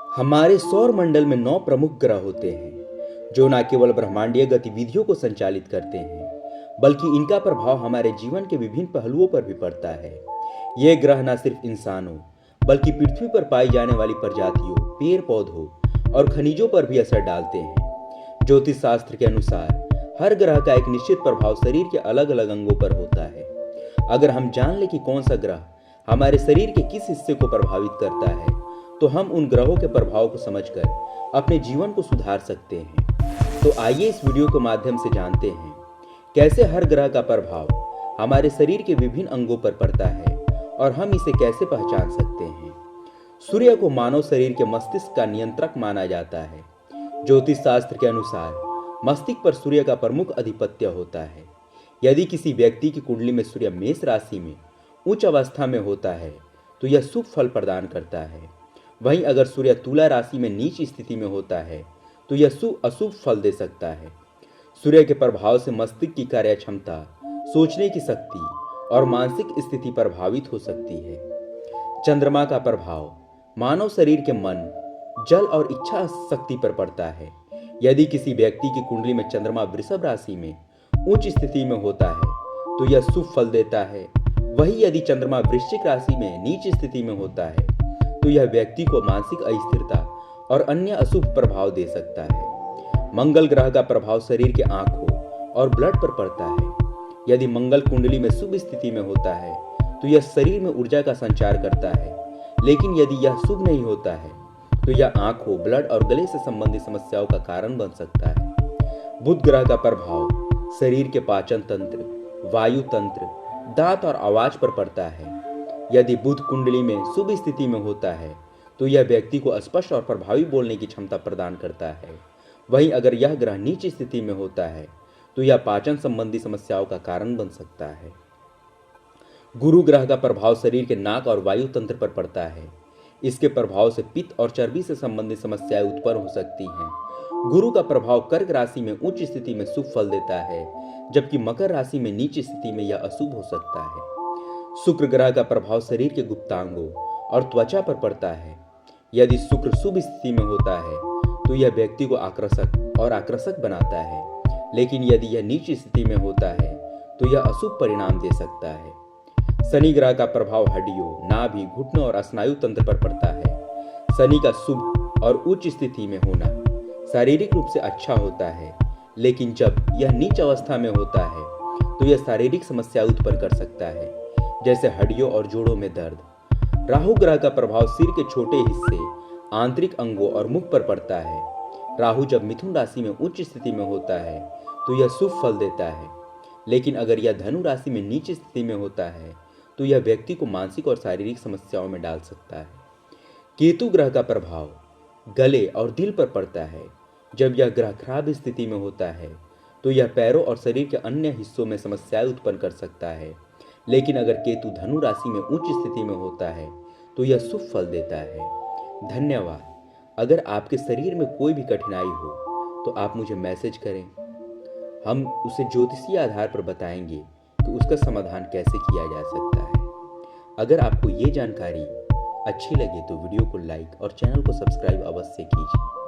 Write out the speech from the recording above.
हमारे सौर मंडल में 9 प्रमुख ग्रह होते हैं जो न केवल ब्रह्मांडीय गतिविधियों को संचालित करते हैं बल्कि इनका प्रभाव हमारे जीवन के विभिन्न पहलुओं पर भी पड़ता है। ये ग्रह न सिर्फ इंसानों बल्कि पृथ्वी पर पाई जाने वाली प्रजातियों, पेड़ पौधों और खनिजों पर भी असर डालते हैं। ज्योतिष शास्त्र के अनुसार हर ग्रह का एक निश्चित प्रभाव शरीर के अलग अलग अंगों पर होता है। अगर हम जान लें कि कौन सा ग्रह हमारे शरीर के किस हिस्से को प्रभावित करता है तो हम उन ग्रहों के प्रभाव को समझकर अपने जीवन को सुधार सकते हैं। तो आइए इस वीडियो के माध्यम से जानते हैं कैसे हर ग्रह का प्रभाव हमारे शरीर के विभिन्न अंगों पर पड़ता है और हम इसे कैसे पहचान सकते हैं। सूर्य को मानव शरीर के मस्तिष्क का नियंत्रक माना जाता है। ज्योतिष शास्त्र के अनुसार मस्तिष्क पर सूर्य का प्रमुख आधिपत्य होता है। यदि किसी व्यक्ति की कुंडली में सूर्य मेष राशि में उच्च अवस्था में होता है तो यह शुभ फल प्रदान करता है। वहीं अगर सूर्य तुला राशि में नीच स्थिति में होता है तो यह शुभ अशुभ फल दे सकता है। सूर्य के प्रभाव से मस्तिष्क की कार्य क्षमता, सोचने की शक्ति और मानसिक स्थिति प्रभावित हो सकती है। चंद्रमा का प्रभाव मानव शरीर के मन, जल और इच्छा शक्ति पर पड़ता है। यदि किसी व्यक्ति की कुंडली में चंद्रमा वृषभ राशि में उच्च स्थिति में होता है तो यह शुभ फल देता है। वहीं यदि चंद्रमा वृश्चिक राशि में नीच स्थिति में होता है तो यह व्यक्ति को मानसिक अस्थिरता और अन्य अशुभ प्रभाव दे सकता है। मंगल ग्रह का प्रभाव शरीर के आंखों और ब्लड पर पड़ता है। यदि मंगल कुंडली में शुभ स्थिति में होता है तो यह शरीर में ऊर्जा का संचार करता है, लेकिन यदि यह शुभ नहीं होता है तो यह आंखों, ब्लड और गले से संबंधित समस्याओं का कारण बन सकता है। बुध ग्रह का प्रभाव शरीर के पाचन तंत्र, वायु तंत्र, दांत और आवाज पर पड़ता है। यदि बुध कुंडली में शुभ स्थिति में होता है तो यह व्यक्ति को स्पष्ट और प्रभावी बोलने की क्षमता प्रदान करता है। वहीं अगर यह ग्रह नीच स्थिति में होता है तो यह पाचन संबंधी समस्याओं का कारण बन सकता है। गुरु ग्रह का प्रभाव शरीर के नाक और वायु तंत्र पर पड़ता है। इसके प्रभाव से पित्त और चर्बी से संबंधित समस्याएं उत्पन्न हो सकती हैं। गुरु का प्रभाव कर्क राशि में उच्च स्थिति में शुभ फल देता है, जबकि मकर राशि में नीच स्थिति में यह अशुभ हो सकता है। शुक्र ग्रह का प्रभाव शरीर के गुप्तांगों और त्वचा पर पड़ता है। यदि शुक्र शुभ स्थिति में होता है तो यह व्यक्ति को आकर्षक बनाता है, लेकिन यदि यह नीच स्थिति में होता है तो यह अशुभ परिणाम दे सकता है। शनि ग्रह का प्रभाव हड्डियों, नाभि, घुटनों और स्नायु तंत्र पर पड़ता है। शनि का शुभ और उच्च स्थिति में होना शारीरिक रूप से अच्छा होता है, लेकिन जब यह नीच अवस्था में होता है तो यह शारीरिक समस्या उत्पन्न कर सकता है, जैसे हड्डियों और जोड़ों में दर्द। राहु ग्रह का प्रभाव सिर के छोटे हिस्से, आंतरिक अंगों और मुख पर पड़ता है। राहु जब मिथुन राशि में उच्च स्थिति में होता है तो यह शुभ फल देता है, लेकिन अगर यह धनु राशि में नीच स्थिति में होता है तो यह व्यक्ति को मानसिक और शारीरिक समस्याओं में डाल सकता है। केतु ग्रह का प्रभाव गले और दिल पर पड़ता है। जब यह ग्रह खराब स्थिति में होता है तो यह पैरों और शरीर के अन्य हिस्सों में समस्याएं उत्पन्न कर सकता है, लेकिन अगर केतु धनु राशि में उच्च स्थिति में होता है तो यह शुभ फल देता है। धन्यवाद। अगर आपके शरीर में कोई भी कठिनाई हो तो आप मुझे मैसेज करें, हम उसे ज्योतिषीय आधार पर बताएंगे कि उसका समाधान कैसे किया जा सकता है। अगर आपको ये जानकारी अच्छी लगे तो वीडियो को लाइक और चैनल को सब्सक्राइब अवश्य कीजिए।